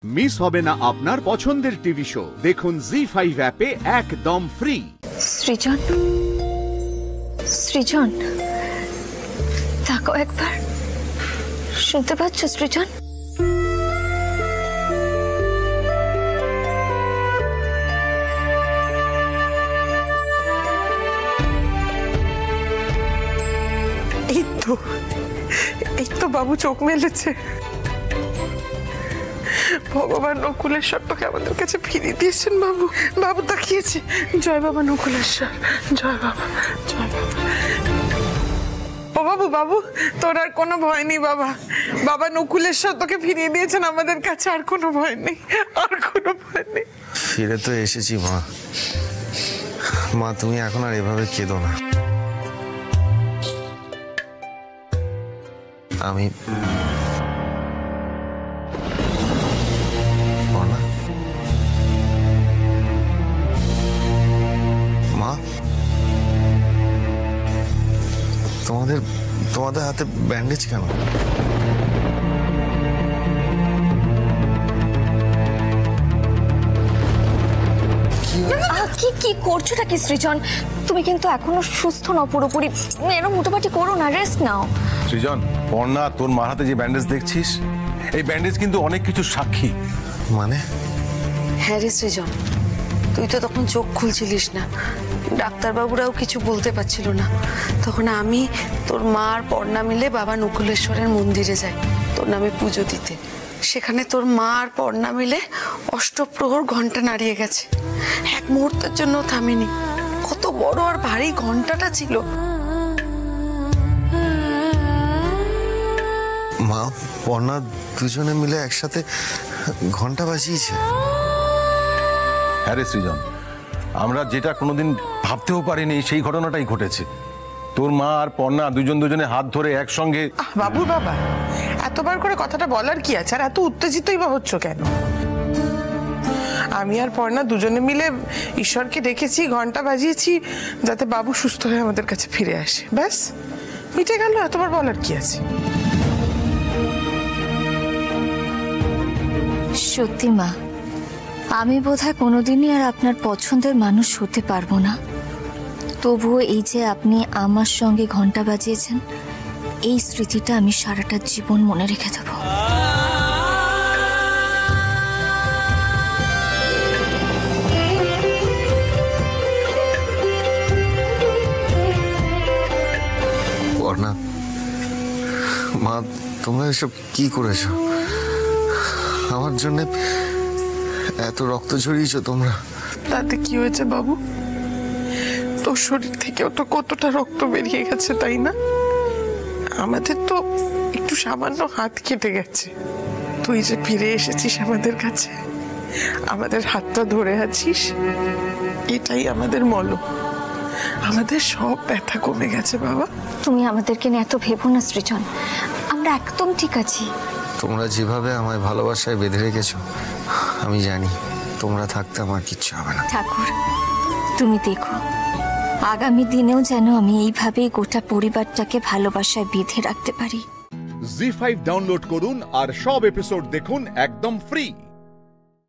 Miss হবে না আপনার পছন্দের টিভি শো। দেখুন জি5 অ্যাপে একদম ফ্রি। সৃজন, সৃজন, তাকাও একবার। শুনতে পাচ্ছ সৃজন? এই তো বাবু চোখ মেলেছে। ভগবান নকুলেশ্বর তোকে আমাদের কাছে ফিরিয়ে দিয়েছেন বাবু। বাবু তাকিয়েছে। জয় বাবা নকুলেশ্বর, জয় বাবা, জয় বাবা। ও বাবু, বাবু তোর আর কোনো ভয় নেই বাবা। বাবা নকুলেশ্বর তোকে ফিরিয়ে দিয়েছেন আমাদের কাছে। আর কোনো ভয় নেই, আর কোনো ভয় নেই। ফিরে তো এসেছি মা। মা তুমি এখন আর এভাবে কেঁদো না। আমি মা, তোমাদের হাতে ব্যান্ডেজ কেন? কি করছোটা কি সৃজন? তুমি কিন্তু এখনো সুস্থ নও পুরোপুরি। এরকম মোটামুটি করো না, রেস্ট নাও। সৃজন, পর্ণা তোর মার হাতে যে ব্যান্ডেজ দেখছিস, এই ব্যান্ডেজ কিন্তু অনেক কিছু সাক্ষী। মানে? হ্যাঁ রে সৃজন, তুই তো তখন চোখ খুলছিলিস না, ডাক্তারবাবুরাও কিছু বলতে পারছিল না। তখন আমি, তোর মা আর পর্ণা মিলে বাবা নকুলেশ্বরের মন্দিরে যাই তোর নামে পুজো দিতে। সেখানে তোর মা আর পর্ণা মিলে অষ্টপ্রহর ঘন্টা নাড়িয়ে গেছে। এক মুহূর্তের জন্য থামেনি। কত বড় আর ভারী ঘন্টাটা ছিল। মা পর্ণা দুজনে মিলে একসাথে ঘন্টা বাজিয়েছে। হ্যাঁ রে সৃজন, আমরা যেটা কোনোদিন ভাবতেও পারিনি সেই ঘটনাটাই ঘটেছে। তোর মা আর পর্ণা দুজনে হাত ধরে একসঙ্গে। বাবু বাবা, এতবার করে কথাটা বলার কি আছে? আর এত উত্তেজিতই বা হচ্ছ কেন? আমি আর পর্ণা দুজনে মিলে ঈশ্বরকে ডেকেছি, ঘন্টা বাজিয়েছি, যাতে বাবু সুস্থ হয়ে আমাদের কাছে ফিরে আসে। ব্যাস, মিটে গেল। এতবার বলার কি আছে? সত্যি মা, আমি বোধহয় কোনোদিনই আর আপনার পছন্দের মানুষ হতে পারবো না। তবুও এই যে আপনি আমার সঙ্গে ঘন্টা বাজিয়েছেন, এই স্মৃতিটা আমি সারাটা জীবন মনে রেখে দেব। পর্ণা, মা তোমরা এসব কি করেছো? আমার জন্য এত রক্ত ঝরিয়েছো তোমরা। তাতে কি হয়েছে বাবু? তোর শরীর থেকেও তো কতটা রক্ত বেরিয়ে গেছে, তাই না? আমাদের তো একটু সামান্য হাত কেটে গেছে। তুই যে ফিরে এসেছিস আমাদের কাছে, আমাদের হাতটা ধরে আছিস, এটাই আমাদের মলম। আমাদের সব ব্যথা কমে গেছে বাবা। তুমি আমাদেরকে নিয়ে এত ভেবো না সৃজন, আমরা একদম ঠিক আছি। তোমরা যেভাবে আমায় ভালোবাসায় বেঁধে রেখেছো, আমি জানি তোমরা থাকতে আমার কিচ্ছু হবে না। ঠাকুর, তুমি দেখো আগামী দিনেও যেন আমি এইভাবেই গোটা পরিবারটাকে ভালোবাসায় বেঁধে রাখতে পারি। জি5 ডাউনলোড করুন আর সব এপিসোড দেখুন একদম ফ্রি।